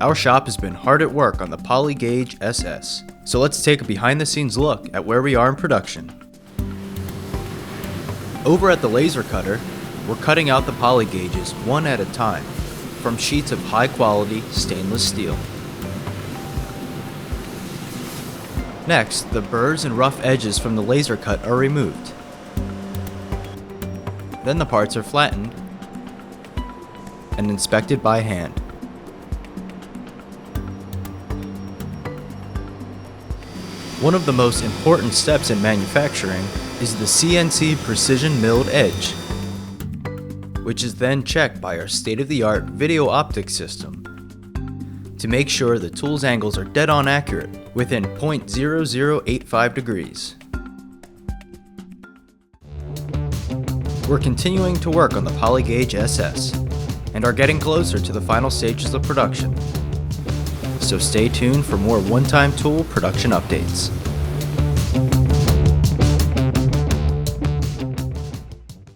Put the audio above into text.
Our shop has been hard at work on the PolyGauge SS, so let's take a behind-the-scenes look at where we are in production. Over at the laser cutter, we're cutting out the poly gauges one at a time from sheets of high-quality stainless steel. Next, the burrs and rough edges from the laser cut are removed. Then the parts are flattened and inspected by hand. One of the most important steps in manufacturing is the CNC precision milled edge, which is then checked by our state-of-the-art video optics system to make sure the tool's angles are dead-on accurate within 0.0085 degrees. We're continuing to work on the PolyGauge SS and are getting closer to the final stages of production. So stay tuned for more one-time tool production updates.